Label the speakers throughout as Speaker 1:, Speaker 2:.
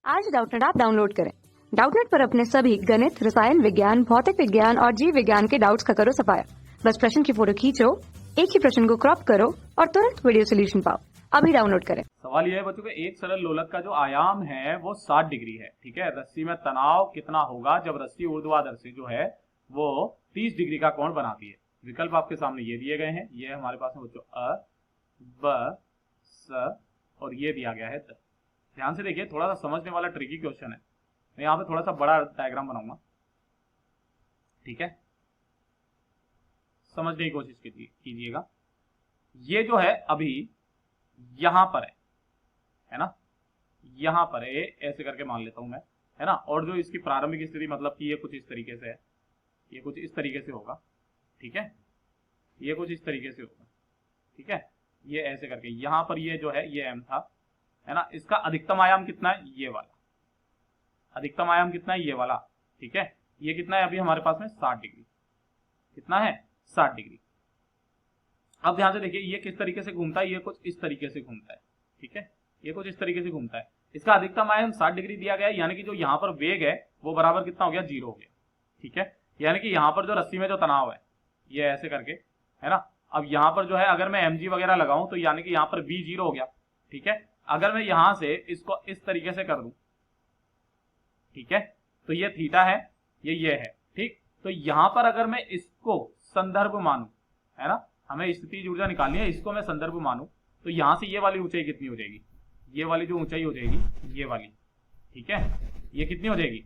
Speaker 1: आज Doubtnut app download करें। Doubtnut पर अपने सभी गणित, रसायन विज्ञान, भौतिक विज्ञान और जीव विज्ञान के डाउट्स का करो सफाया। बस प्रश्न की फोटो खींचो, एक ही प्रश्न को क्रॉप करो और तुरंत वीडियो सोल्यूशन पाओ। अभी डाउनलोड करें।
Speaker 2: सवाल यह है बच्चों के एक सरल लोलक का जो आयाम है वो 60 डिग्री है। ठीक है, रस्सी में तनाव कितना होगा जब रस्सी ऊर्ध्वाधर से जो है वो 30 डिग्री का कोण बनाती है। विकल्प आपके सामने ये दिए गए हैं। ये हमारे पास में बच्चों अ, ब, स और ये दिया गया है द। ध्यान से देखिए, थोड़ा सा समझने वाला ट्रिकी क्वेश्चन है। मैं यहाँ पे थोड़ा सा बड़ा डायग्राम बनाऊंगा। ठीक है, समझने की कोशिश कीजिएगा। ये जो है अभी यहां पर है ना, यहां पर है, ऐसे करके मान लेता हूं मैं, है ना। और जो इसकी प्रारंभिक स्थिति मतलब कि ये कुछ इस तरीके से है, ये कुछ इस तरीके से होगा। ठीक है, ये कुछ इस तरीके से होगा। ठीक है, ये ऐसे करके यहां पर ये जो है ये m था, है ना। इसका अधिकतम आयाम कितना है, ये वाला। अधिकतम आयाम कितना है, ये वाला। ठीक है, ये कितना है अभी हमारे पास में 60 डिग्री। कितना है, 60 डिग्री। अब ध्यान से देखिए, ये किस तरीके से घूमता है, ये कुछ इस तरीके से घूमता है। ठीक है, ये कुछ इस तरीके से घूमता है। इसका अधिकतम आयाम 60 डिग्री दिया गया है, यानी कि जो यहाँ पर वेग है वो बराबर कितना हो गया, 0 हो गया। ठीक है, यानी कि यहाँ पर जो रस्सी में जो तनाव है ये ऐसे करके, है ना। अब यहाँ पर जो है अगर मैं mg वगैरह लगाऊं तो यानी कि यहाँ पर v 0 हो गया। ठीक है, अगर मैं यहां से इसको इस तरीके से कर दूं, ठीक है, तो ये थीटा है, ये है। ठीक, तो यहां पर अगर मैं इसको संदर्भ मानूं, है ना, हमें स्थितिज ऊर्जा निकालनी है, इसको मैं संदर्भ मानूं तो यहां से ये वाली ऊंचाई कितनी हो जाएगी, ये वाली जो ऊंचाई हो जाएगी ये वाली। ठीक है, ये कितनी हो जाएगी,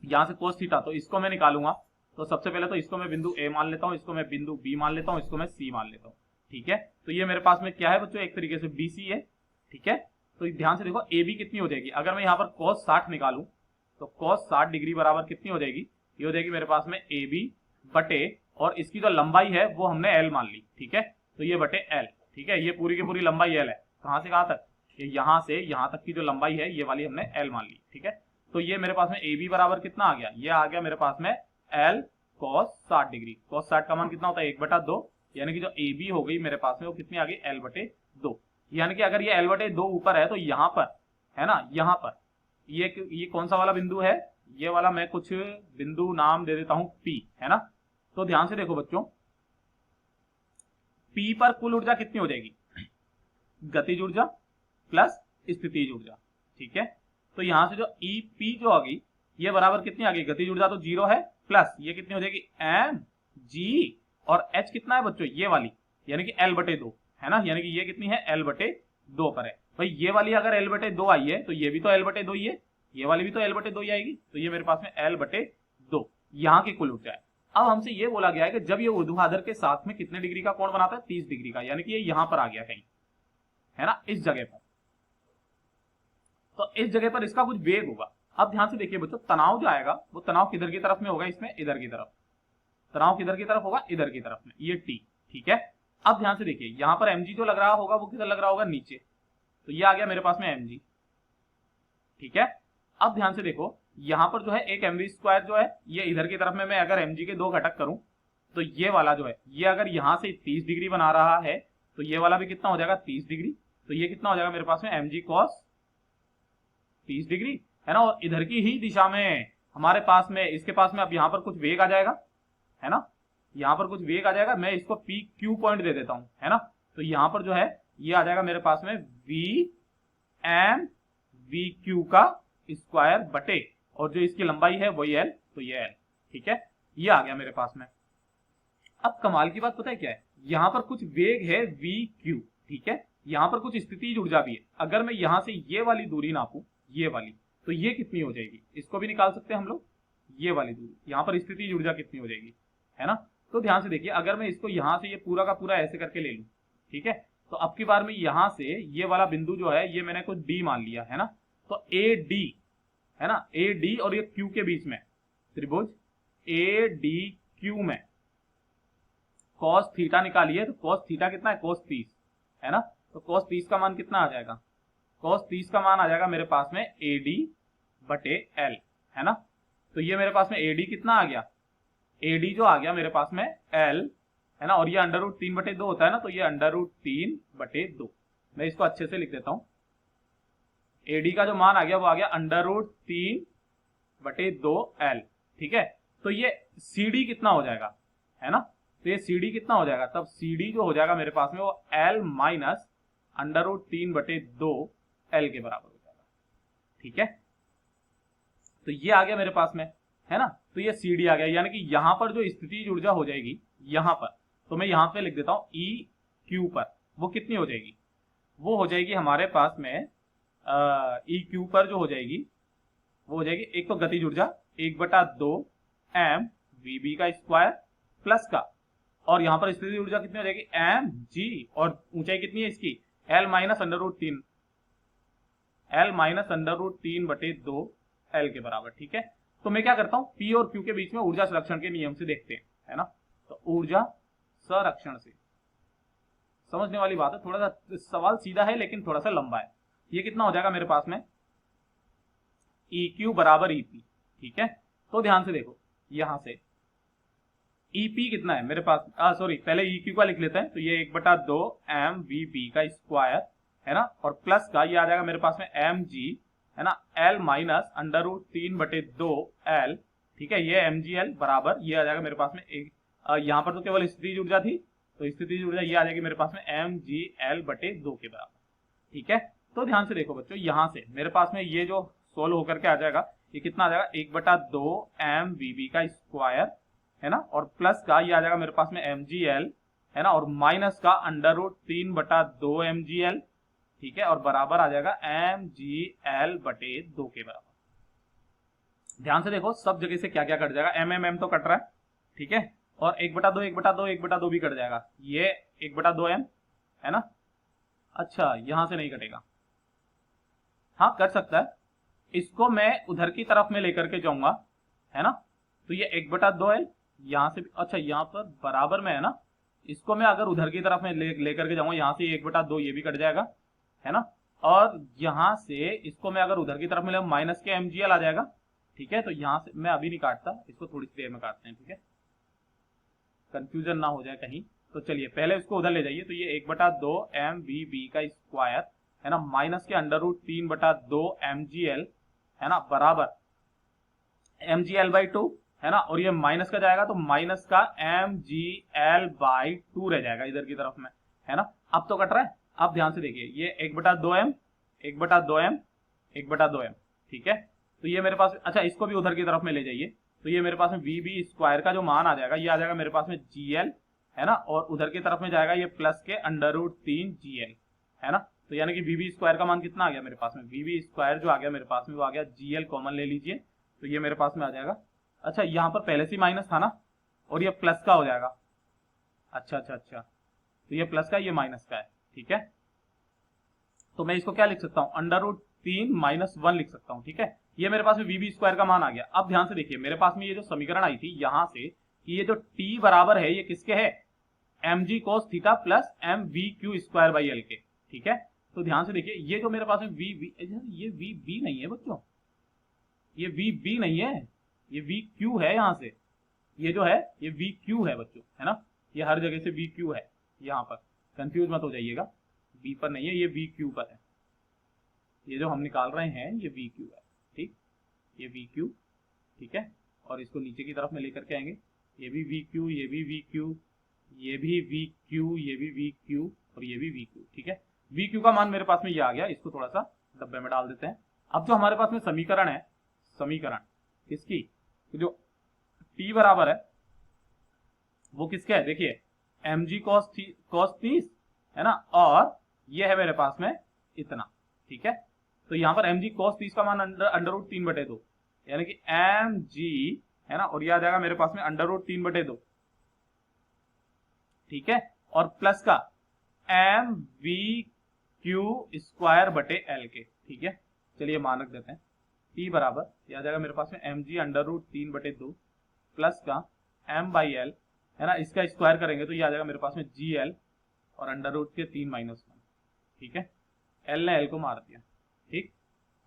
Speaker 2: यहां से कोस थीटा, तो इसको मैं निकालूंगा तो सबसे पहले तो इसको मैं बिंदु ए मान लेता हूं, इसको मैं बिंदु बी मान लेता हूं, इसको मैं सी मान लेता हूं। ठीक है, तो ये मेरे पास में क्या है बच्चों, एक तरीके से बीसी है। ठीक है, तो ध्यान से देखो ए बी कितनी हो जाएगी, अगर मैं यहाँ पर cos 60 निकालूं तो cos 60 डिग्री बराबर कितनी हो जाएगी, ये हो जाएगी मेरे पास में ए बी बटे, और इसकी जो लंबाई है वो हमने एल मान ली। ठीक है, तो ये बटे एल। ठीक है, ये पूरी की पूरी लंबाई एल है। कहां से कहां तक, ये यहां से यहां तक की जो लंबाई है ये वाली हमने एल मान ली। ठीक है, तो ये मेरे पास में ए बी बराबर कितना आ गया, ये आ गया मेरे पास में एल cos 60 डिग्री। cos 60 का मान कितना होता है, 1/2, यानी कि जो ए बी हो गई मेरे पास में वो कितनी आ गई, l/2। यानी कि अगर ये l/2 ऊपर है तो यहां पर, है ना, यहां पर ये कौन सा वाला बिंदु है, ये वाला मैं कुछ बिंदु नाम दे देता हूं P, है ना। तो ध्यान से देखो बच्चों, P पर कुल ऊर्जा कितनी हो जाएगी, गतिज ऊर्जा प्लस स्थितिज ऊर्जा। ठीक है, तो यहां से जो EP जो आ गई ये बराबर कितनी आ गई, गतिज ऊर्जा तो 0 है, प्लस ये कितनी हो जाएगी mg, और h कितना है बच्चों, ये वाली, यानी कि l/2, है ना, यानी कि ये कितनी है, l/2 पर है। भाई ये वाली अगर l/2 आई है तो ये भी तो l/2 ही है, ये वाली भी तो l/2 ही आएगी, तो ये मेरे पास में l/2 यहाँ की कुल ऊर्जा है। अब हमसे ये बोला गया है कि जब ये ऊर्ध्वाधर के साथ में कितने डिग्री का कोण बनाता है, 30 डिग्री का, यानी कि ये यहां पर आ गया कहीं, है ना, इस जगह पर। तो इस जगह पर इसका कुछ वेग होगा। अब ध्यान से देखिए बच्चों, तनाव जो आएगा वो तनाव किधर की तरफ में होगा, इसमें इधर की तरफ। तनाव किधर की तरफ होगा, इधर की तरफ में, ये T। ठीक है, अब ध्यान से देखिए, यहां पर mg जो लग रहा होगा वो किधर लग रहा होगा, नीचे, तो ये आ गया मेरे पास में mg। ठीक है, अब ध्यान से देखो, यहां पर जो है एक mv² जो है ये इधर की तरफ में, मैं अगर mg के 2 घटक करूं तो ये वाला जो है ये अगर यहां से 30 डिग्री बना रहा है तो ये वाला भी कितना हो जाएगा, 30 डिग्री। तो ये कितना हो जाएगा मेरे पास में, mg cos 30 डिग्री, है ना। और इधर की ही दिशा में हमारे पास में, इसके पास में अब यहां पर कुछ वेग आ जाएगा, है ना, यहां पर कुछ वेग आ जाएगा, मैं इसको पी क्यू पॉइंट दे देता हूं, है ना। तो यहां पर जो है ये आ जाएगा मेरे पास में वी एम वी क्यू का स्क्वायर बटे, और जो इसकी लंबाई है वही एल, तो ये एल। ठीक है, ये आ गया मेरे पास में। अब कमाल की बात पता है क्या है, यहां पर कुछ वेग है वी क्यू। ठीक है, यहां पर कुछ स्थितिज ऊर्जा भी है। अगर मैं यहां से ये वाली दूरी नापूं, ये वाली, तो ये कितनी हो जाएगी, इसको भी निकाल सकते हैं हम लोग, ये वाली दूरी, यहां पर स्थितिज ऊर्जा कितनी हो जाएगी, है ना। तो ध्यान से देखिए, अगर मैं इसको यहां से ये पूरा का पूरा ऐसे करके ले लूं, ठीक है, तो अब की बार में यहां से ये वाला बिंदु जो है ये मैंने कुछ डी मान लिया, है ना। तो ए डी, है ना, ए डी और ये क्यू के बीच में त्रिभुज ए डी क्यू में cos थीटा निकालिए, तो cos थीटा कितना है, cos 30, है ना। तो cos 30 का मान कितना आ जाएगा, cos 30 का मान आ जाएगा मेरे पास में AD बटे L, है ना। तो ये मेरे पास में AD कितना आ गया, AD जो आ गया मेरे पास में L, है ना, और ये √3/2 होता है ना, तो ये √3/2। मैं इसको अच्छे से लिख देता हूं, एडी का जो मान आ गया वो आ गया √3/2L। ठीक है, तो ये CD कितना हो जाएगा, है ना, तो ये CD कितना हो जाएगा, तब CD जो हो जाएगा मेरे पास में वो L माइनस √3/2L के बराबर हो जाएगा। ठीक है, तो ये आ गया मेरे पास में, है ना, तो ये CD आ गया, यानी कि यहां पर जो स्थितिज ऊर्जा हो जाएगी यहां पर, तो मैं यहां पे लिख देता हूं EQ पर, वो कितनी हो जाएगी, वो हो जाएगी हमारे पास में EQ पर जो हो जाएगी वो हो जाएगी, एक तो गतिज ऊर्जा 1/2 mvb का स्क्वायर प्लस का, और यहां पर स्थितिज ऊर्जा कितनी हो जाएगी mg, और ऊंचाई कितनी है इसकी L माइनस √3/2L के बराबर। ठीक है, तो मैं क्या करता हूं, P और Q के बीच में ऊर्जा संरक्षण के नियम से देखते हैं, है ना, तो ऊर्जा संरक्षण से समझने वाली बात है, थोड़ा सा सवाल सीधा है लेकिन थोड़ा सा लंबा है। ये कितना हो जाएगा मेरे पास में EQ बराबर EP। ठीक है, तो ध्यान से देखो, यहां से EP कितना है मेरे पास, सॉरी पहले EQ का लिख लेते हैं, तो ये 1/2 mvb का स्क्वायर, है ना, और प्लस का ये आ जाएगा मेरे पास में mg, है ना, L माइनस √3/2L। ठीक है, ये mgl बराबर ये आ जाएगा मेरे पास में एक, यहां पर तो केवल स्थितिज ऊर्जा थी, तो स्थितिज ऊर्जा ये आ जाएगी मेरे पास में mgl/2 के बराबर। ठीक है, तो ध्यान से देखो बच्चों, यहां से मेरे पास में ये जो सोल्व होकर के आ जाएगा, ये कितना आ जाएगा 1/2 mvb का स्क्वायर, है ना, और प्लस का ये आ जाएगा मेरे पास में mgl, है ना, और माइनस का √3/2 mgl। ठीक है, और बराबर आ जाएगा mgl/2 के बराबर। ध्यान से देखो, सब जगह से क्या क्या कट जाएगा, mm तो कट रहा है, ठीक है, और 1/2 भी कट जाएगा, ये 1/2m, है ना, अच्छा यहां से नहीं कटेगा, हाँ कट सकता है, इसको मैं उधर की तरफ में लेकर के जाऊंगा, है ना, तो ये 1/2L यहां से, अच्छा यहां पर बराबर में है ना, इसको मैं अगर उधर की तरफ में लेकर के जाऊंगा, यहां से 1/2 ये भी कट जाएगा, है ना, और यहां से इसको मैं अगर उधर की तरफ में ले माइनस के mgl आ जाएगा। ठीक है, तो यहां से मैं अभी नहीं काटता, इसको थोड़ी सी देर में काटते हैं, ठीक है, कंफ्यूजन ना हो जाए कहीं, तो चलिए पहले इसको उधर ले जाइए, तो ये 1/2 mvb का स्क्वायर, है ना, माइनस के √3/2 mgl, है ना, बराबर mgl/2, है ना, और ये माइनस का जाएगा तो माइनस का mgl/2 रह जाएगा इधर की तरफ में, है ना। अब तो कट रहा है, अब ध्यान से देखिए, ये 1/2m 1/2m, ठीक है, तो ये मेरे पास, अच्छा इसको भी उधर की तरफ में ले जाइए, तो ये मेरे पास में vb स्क्वायर का जो मान आ जाएगा, ये आ जाएगा मेरे पास में gl, है ना, और उधर की तरफ में जाएगा ये प्लस के √3gl, है ना, तो यानी कि vb स्क्वायर का मान कितना आ गया मेरे पास में, vb स्क्वायर जो आ गया मेरे पास में वो आ गया gl, कॉमन ले लीजिए, तो ये मेरे पास में आ जाएगा, अच्छा यहाँ पर पहले से माइनस था ना, और ये प्लस का हो जाएगा, अच्छा, तो ये प्लस का, ये माइनस का है, ठीक है, तो मैं इसको क्या लिख सकता हूँ, √3 - 1 लिख सकता हूँ, ठीक है, ये मेरे पास में vb स्क्वायर का मान आ गया। अब ध्यान से देखिए, मेरे पास में ये जो समीकरण आई थी यहां से, कि ये जो t बराबर है ये किसके है, mg cos theta plus mvq square by l के, ठीक है, तो ध्यान से देखिए, ये जो मेरे पास में ये vb नहीं है बच्चों, ये vb नहीं है, ये vq है, यहां से ये जो है ये vq है बच्चों, है ना, ये हर जगह से vq है, यहाँ पर कंफ्यूज मत हो जाइएगा, b पर नहीं है, ये vq पर है, ये जो हम निकाल रहे हैं ये vq है, ठीक, ये vq, ठीक है, और इसको नीचे की तरफ में लेकर के आएंगे, ये भी vq, ये भी vq, ये भी vq, ये भी vq, और ये भी vq, ठीक है, vq का मान मेरे पास में ये आ गया, इसको थोड़ा सा डब्बे में डाल देते हैं। अब जो हमारे पास में समीकरण है, समीकरण किसकी, जो t बराबर है वो किसके है, देखिए mg cos 30, है ना, और ये है मेरे पास में इतना, ठीक है, तो यहाँ पर mg cos 30 का मान √3/2, यानी कि mg, है ना, और ये आ जाएगा मेरे पास में √3/2, ठीक है, और प्लस का mvq स्क्वायर बटे l के, ठीक है, चलिए मानक देते हैं, t बराबर ये आ जाएगा मेरे पास में mg √3/2 प्लस का m/l, है ना, इसका स्क्वायर करेंगे तो ये आ जाएगा मेरे पास में gl और √3 - 1, ठीक है, l ने l को मार दिया, ठीक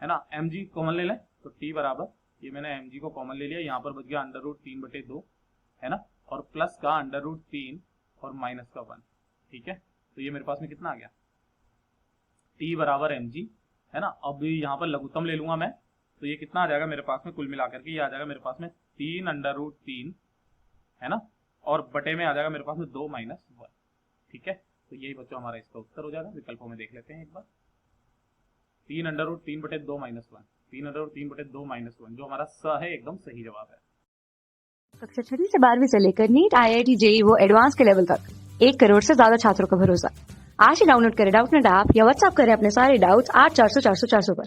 Speaker 2: है ना, mg कॉमन ले लें तो t बराबर, ये मैंने mg को कॉमन ले लिया, यहाँ पर बच गया √3/2, है ना, और प्लस का √3 और माइनस का 1, ठीक है, तो ये मेरे पास में कितना आ गया, t बराबर mg, है ना। अब यहाँ पर लघुत्तम ले लूंगा मैं, तो ये कितना आ जाएगा मेरे पास में, कुल मिलाकर के ये आ जाएगा मेरे पास में 3√3, है ना, और बटे में आ जाएगा मेरे पास में 2 - 1। ठीक है, तो यही बच्चों हमारा इसका उत्तर हो जाएगा। विकल्पों में देख लेते हैं एक बार। 3√3 बटे 2 - 1, 3√3 बटे 2 - 1, जो हमारा स है एकदम सही जवाब है।
Speaker 1: कक्षा 6 से 12वीं से लेकर नीट, IIT, JEE वो एडवांस के लेवल तक 1 करोड़ से ज्यादा छात्रों का भरोसा। आज ही डाउनलोड करें डाउटनेट ऐप या व्हाट्सएप करें अपने सारे डाउट्स 8400 400 400 पर।